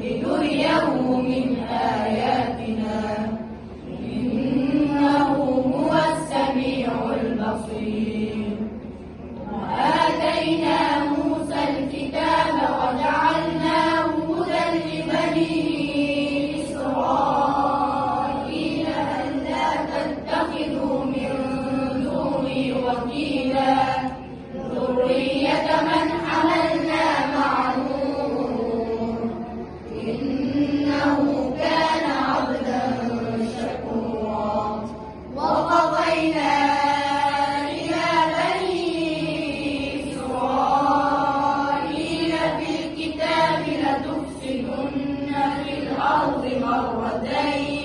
لنريه من آياتنا إنه هو السميع البصير. وآتينا موسى الكتاب وجعلناه هدى لبني إسرائيل ألا تتخذوا من دوني وكيلا ذرية من حملنا مع نوح إنه كان عبدا شكورا. وقضينا إلى بني إسرائيل في الكتاب لتفسدن في الأرض مرتين